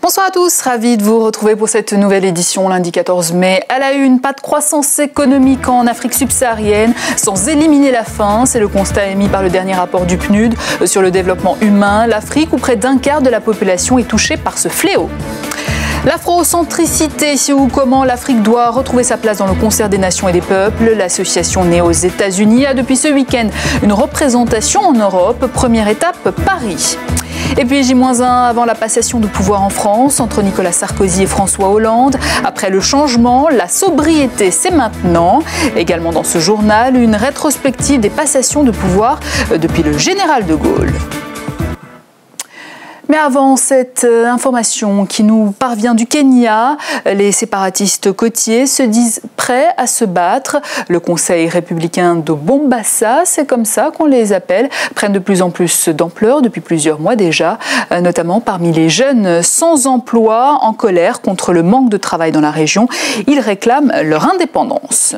Bonsoir à tous, ravi de vous retrouver pour cette nouvelle édition lundi 14 mai. À la une, pas de croissance économique en Afrique subsaharienne sans éliminer la faim. C'est le constat émis par le dernier rapport du PNUD sur le développement humain. L'Afrique, où près d'un quart de la population est touchée par ce fléau. L'afrocentricité, ou comment l'Afrique doit retrouver sa place dans le concert des nations et des peuples. L'association née aux États-Unis a depuis ce week-end une représentation en Europe. Première étape, Paris. Et puis J-1 avant la passation de pouvoir en France entre Nicolas Sarkozy et François Hollande. Après le changement, la sobriété, c'est maintenant. Également dans ce journal, une rétrospective des passations de pouvoir depuis le général de Gaulle. Mais avant cette information qui nous parvient du Kenya, les séparatistes côtiers se disent prêts à se battre. Le Conseil républicain de Mombasa, c'est comme ça qu'on les appelle, prennent de plus en plus d'ampleur depuis plusieurs mois déjà, notamment parmi les jeunes sans emploi, en colère contre le manque de travail dans la région. Ils réclament leur indépendance.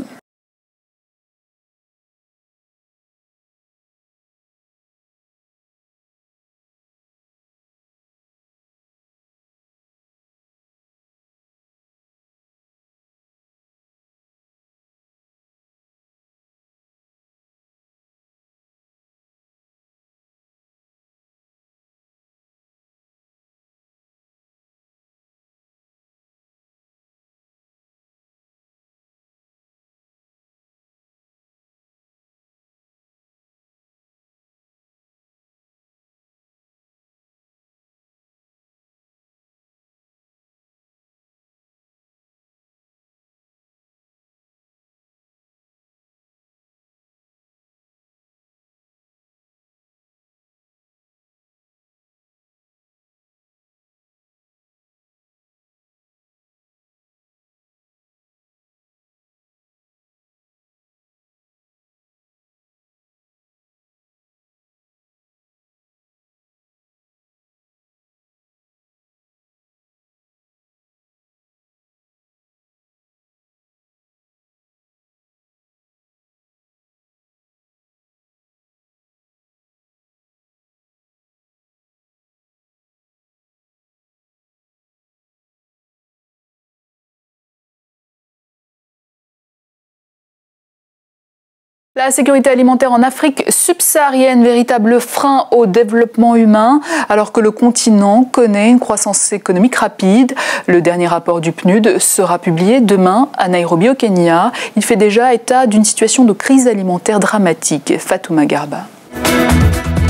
La sécurité alimentaire en Afrique subsaharienne, véritable frein au développement humain, alors que le continent connaît une croissance économique rapide. Le dernier rapport du PNUD sera publié demain à Nairobi au Kenya. Il fait déjà état d'une situation de crise alimentaire dramatique. Fatouma Garba.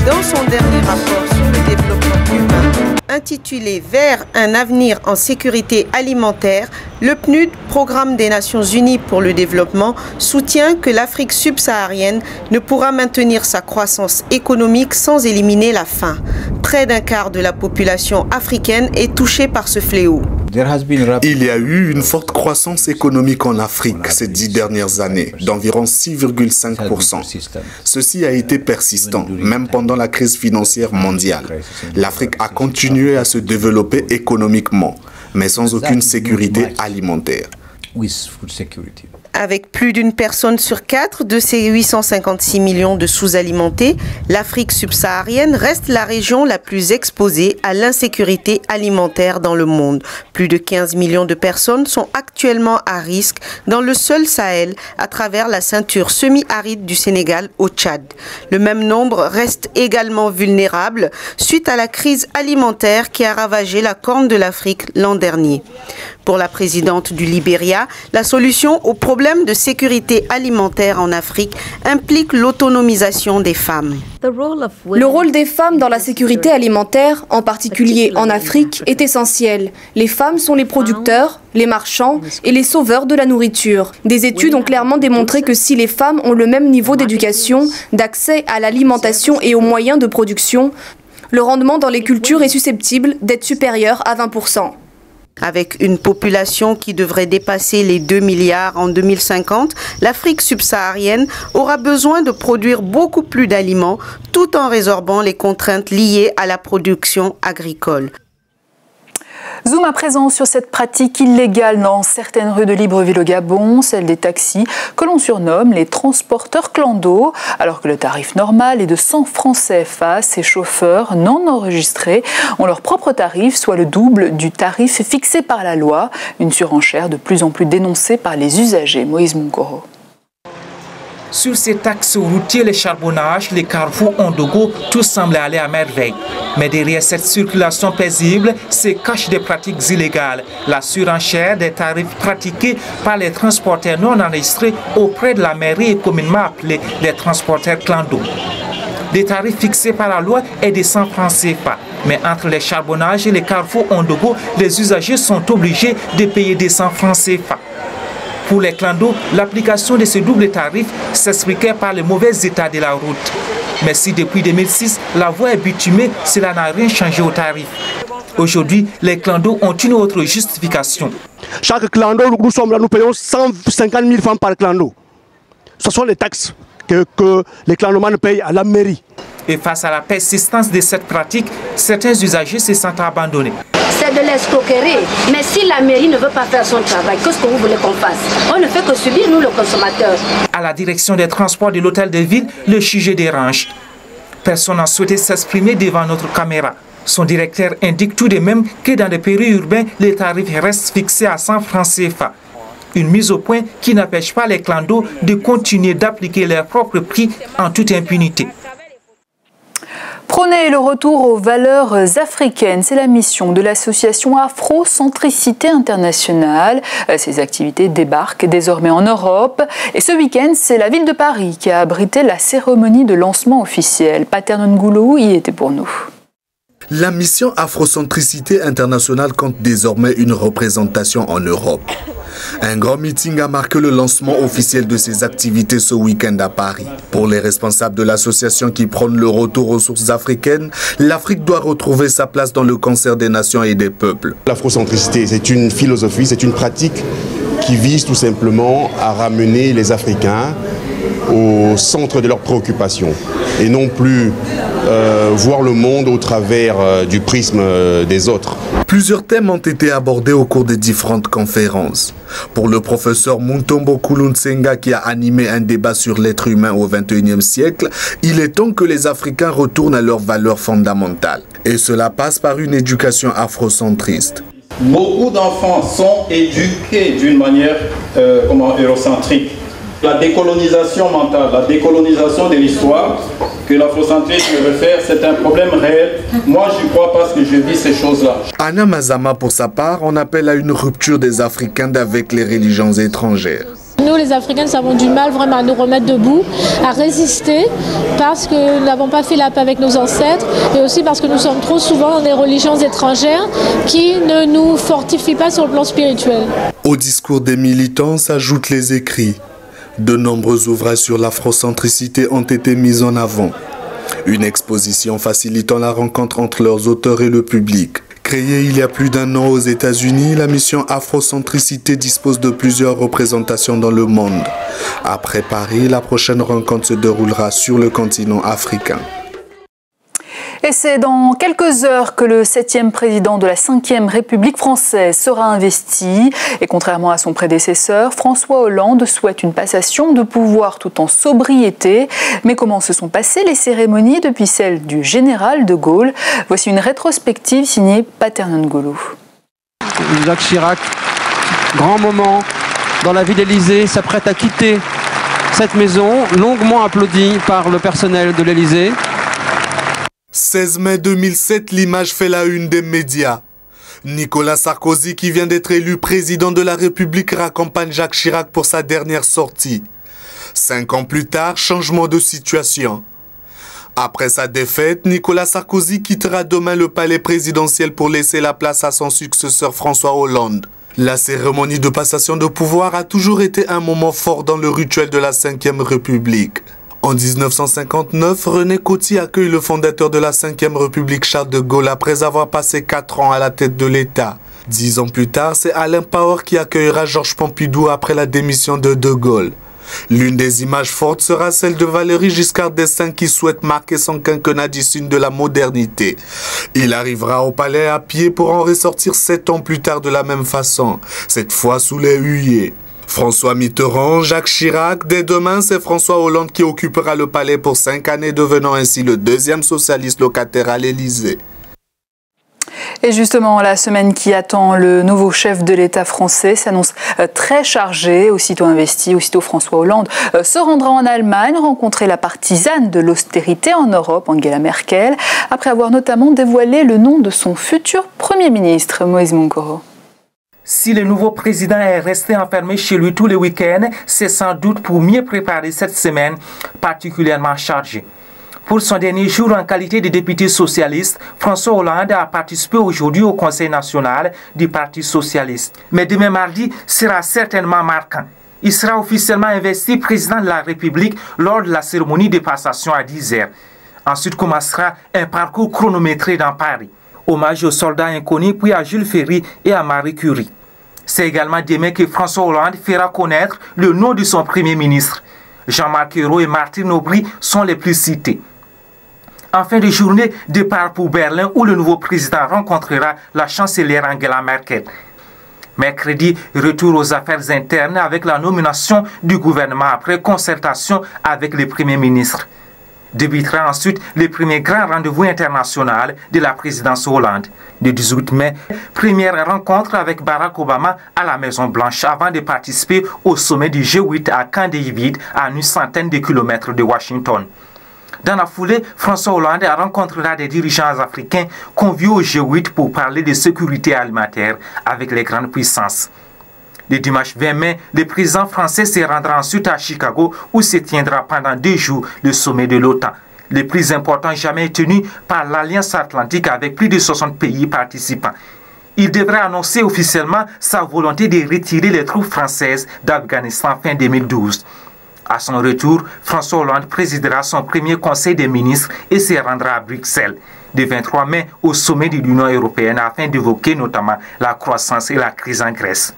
Dans son dernier rapport sur le développement humain, intitulé « Vers un avenir en sécurité alimentaire », le PNUD, Programme des Nations Unies pour le développement, soutient que l'Afrique subsaharienne ne pourra maintenir sa croissance économique sans éliminer la faim. Près d'un quart de la population africaine est touchée par ce fléau. Il y a eu une forte croissance économique en Afrique ces 10 dernières années, d'environ 6,5%. Ceci a été persistant, même pendant la crise financière mondiale. L'Afrique a continué à se développer économiquement, mais sans aucune sécurité alimentaire. Avec plus d'une personne sur 4 de ces 856 millions de sous-alimentés, l'Afrique subsaharienne reste la région la plus exposée à l'insécurité alimentaire dans le monde. Plus de 15 millions de personnes sont actuellement à risque dans le seul Sahel à travers la ceinture semi-aride du Sénégal au Tchad. Le même nombre reste également vulnérable suite à la crise alimentaire qui a ravagé la Corne de l'Afrique l'an dernier. Pour la présidente du Libéria, la solution au problème de sécurité alimentaire en Afrique implique l'autonomisation des femmes. Le rôle des femmes dans la sécurité alimentaire, en particulier en Afrique, est essentiel. Les femmes sont les producteurs, les marchands et les sauveurs de la nourriture. Des études ont clairement démontré que si les femmes ont le même niveau d'éducation, d'accès à l'alimentation et aux moyens de production, le rendement dans les cultures est susceptible d'être supérieur à 20%. Avec une population qui devrait dépasser les 2 milliards en 2050, l'Afrique subsaharienne aura besoin de produire beaucoup plus d'aliments tout en résorbant les contraintes liées à la production agricole. Zoom à présent sur cette pratique illégale dans certaines rues de Libreville au Gabon, celle des taxis que l'on surnomme les transporteurs clando. Alors que le tarif normal est de 100 francs CFA, ces chauffeurs non enregistrés ont leur propre tarif, soit le double du tarif fixé par la loi. Une surenchère de plus en plus dénoncée par les usagers. Moïse Moukoro. Sur ces taxes routiers, les charbonnages, les carrefours Ondogo, tout semble aller à merveille. Mais derrière cette circulation paisible, se cachent des pratiques illégales. La surenchère des tarifs pratiqués par les transporteurs non enregistrés auprès de la mairie est communément appelée les transporteurs clando. Des tarifs fixés par la loi est de 100 francs CFA. Mais entre les charbonnages et les carrefours Ondogo, les usagers sont obligés de payer des 100 francs CFA. Pour les clandos, l'application de ce double tarif s'expliquait par le mauvais état de la route. Mais si depuis 2006, la voie est bitumée, cela n'a rien changé au tarif. Aujourd'hui, les clandos ont une autre justification. Chaque clando, nous sommes là, nous payons 150 000 francs par clando. Ce sont les taxes que les clandomans payent à la mairie. Et face à la persistance de cette pratique, certains usagers se sentent abandonnés. C'est de l'escroquerie. Mais si la mairie ne veut pas faire son travail, qu'est-ce que vous voulez qu'on fasse? On ne fait que subir, nous, le consommateur. À la direction des transports de l'hôtel de ville, le sujet dérange. Personne n'a souhaité s'exprimer devant notre caméra. Son directeur indique tout de même que dans les périurbains, les tarifs restent fixés à 100 francs CFA. Une mise au point qui n'empêche pas les clandos de continuer d'appliquer leurs propres prix en toute impunité. Prôner le retour aux valeurs africaines, c'est la mission de l'association Afrocentricité Internationale. Ces activités débarquent désormais en Europe. Et ce week-end, c'est la ville de Paris qui a abrité la cérémonie de lancement officielle. Paterno Ngoulou y était pour nous. La mission Afrocentricité Internationale compte désormais une représentation en Europe. Un grand meeting a marqué le lancement officiel de ces activités ce week-end à Paris. Pour les responsables de l'association qui prône le retour aux sources africaines, l'Afrique doit retrouver sa place dans le concert des nations et des peuples. L'afrocentricité, c'est une philosophie, c'est une pratique qui vise tout simplement à ramener les Africains au centre de leurs préoccupations et non plus voir le monde au travers du prisme des autres. Plusieurs thèmes ont été abordés au cours des différentes conférences. Pour le professeur Muntombo Kulunsenga qui a animé un débat sur l'être humain au XXIe siècle, il est temps que les Africains retournent à leurs valeurs fondamentales. Et cela passe par une éducation afrocentriste. Beaucoup d'enfants sont éduqués d'une manière eurocentrique. La décolonisation mentale, la décolonisation de l'histoire que l'afrocentrisme réfère, c'est un problème réel. Moi, je crois parce que je vis ces choses-là. Anna Mazama, pour sa part, on appelle à une rupture des Africains avec les religions étrangères. Nous, les Africains, nous avons du mal vraiment à nous remettre debout, à résister, parce que nous n'avons pas fait la paix avec nos ancêtres, et aussi parce que nous sommes trop souvent dans des religions étrangères qui ne nous fortifient pas sur le plan spirituel. Au discours des militants s'ajoutent les écrits. De nombreux ouvrages sur l'afrocentricité ont été mis en avant. Une exposition facilitant la rencontre entre leurs auteurs et le public. Créée il y a plus d'un an aux États-Unis, la mission Afrocentricité dispose de plusieurs représentations dans le monde. Après Paris, la prochaine rencontre se déroulera sur le continent africain. Et c'est dans quelques heures que le 7e président de la 5e République française sera investi. Et contrairement à son prédécesseur, François Hollande souhaite une passation de pouvoir tout en sobriété. Mais comment se sont passées les cérémonies depuis celle du général de Gaulle? Voici une rétrospective signée Paterno Ngoulou. Jacques Chirac, grand moment dans la vie d'Élysée, s'apprête à quitter cette maison, longuement applaudie par le personnel de l'Élysée. 16 mai 2007, l'image fait la une des médias. Nicolas Sarkozy, qui vient d'être élu président de la République, raccompagne Jacques Chirac pour sa dernière sortie. 5 ans plus tard, changement de situation. Après sa défaite, Nicolas Sarkozy quittera demain le palais présidentiel pour laisser la place à son successeur François Hollande. La cérémonie de passation de pouvoir a toujours été un moment fort dans le rituel de la 5e République. En 1959, René Coty accueille le fondateur de la 5e République, Charles de Gaulle, après avoir passé 4 ans à la tête de l'État. 10 ans plus tard, c'est Alain Power qui accueillera Georges Pompidou après la démission de De Gaulle. L'une des images fortes sera celle de Valéry Giscard d'Estaing qui souhaite marquer son quinquennat du signe de la modernité. Il arrivera au palais à pied pour en ressortir 7 ans plus tard de la même façon, cette fois sous les huées. François Mitterrand, Jacques Chirac, dès demain, c'est François Hollande qui occupera le palais pour 5 années, devenant ainsi le deuxième socialiste locataire à l'Élysée. Et justement, la semaine qui attend le nouveau chef de l'État français s'annonce très chargée. Aussitôt investi, aussitôt François Hollande se rendra en Allemagne, rencontrer la partisane de l'austérité en Europe, Angela Merkel, après avoir notamment dévoilé le nom de son futur Premier ministre, Moïse Moncoro. Si le nouveau président est resté enfermé chez lui tous les week-ends, c'est sans doute pour mieux préparer cette semaine particulièrement chargée. Pour son dernier jour en qualité de député socialiste, François Hollande a participé aujourd'hui au Conseil national du Parti socialiste. Mais demain mardi sera certainement marquant. Il sera officiellement investi président de la République lors de la cérémonie de passation à 10h. Ensuite commencera un parcours chronométré dans Paris. Hommage aux soldats inconnus, puis à Jules Ferry et à Marie Curie. C'est également demain que François Hollande fera connaître le nom de son Premier ministre. Jean-Marc Ayrault et Martine Aubry sont les plus cités. En fin de journée, départ pour Berlin où le nouveau président rencontrera la chancelière Angela Merkel. Mercredi, retour aux affaires internes avec la nomination du gouvernement après concertation avec le Premier ministre. Débutera ensuite le premier grand rendez-vous international de la présidence Hollande. Le 18 mai, première rencontre avec Barack Obama à la Maison-Blanche avant de participer au sommet du G8 à Camp David, à une centaine de kilomètres de Washington. Dans la foulée, François Hollande rencontrera des dirigeants africains conviés au G8 pour parler de sécurité alimentaire avec les grandes puissances. Le dimanche 20 mai, le président français se rendra ensuite à Chicago où se tiendra pendant 2 jours le sommet de l'OTAN, le plus important jamais tenu par l'Alliance Atlantique avec plus de 60 pays participants. Il devrait annoncer officiellement sa volonté de retirer les troupes françaises d'Afghanistan fin 2012. À son retour, François Hollande présidera son premier conseil des ministres et se rendra à Bruxelles le 23 mai au sommet de l'Union européenne afin d'évoquer notamment la croissance et la crise en Grèce.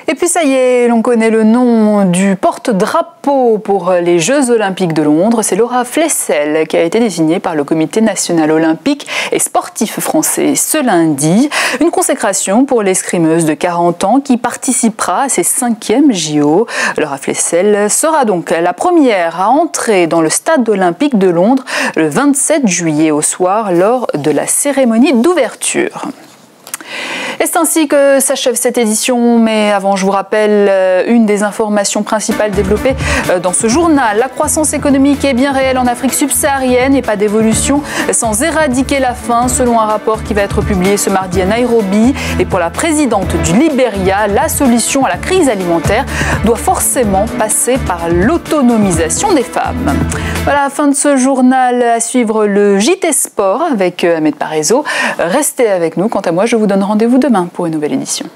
Et puis ça y est, l'on connaît le nom du porte-drapeau pour les Jeux Olympiques de Londres. C'est Laura Flessel qui a été désignée par le Comité national olympique et sportif français ce lundi. Une consécration pour l'escrimeuse de 40 ans qui participera à ses 5e JO. Laura Flessel sera donc la première à entrer dans le stade olympique de Londres le 27 juillet au soir lors de la cérémonie d'ouverture. Et c'est ainsi que s'achève cette édition, mais avant je vous rappelle une des informations principales développées dans ce journal. La croissance économique est bien réelle en Afrique subsaharienne et pas d'évolution sans éradiquer la faim, selon un rapport qui va être publié ce mardi à Nairobi. Et pour la présidente du Libéria, la solution à la crise alimentaire doit forcément passer par l'autonomisation des femmes. Voilà, fin de ce journal. À suivre le JT Sport avec Ahmed Parezo. Restez avec nous. Quant à moi, je vous donne rendez-vous demain pour une nouvelle édition.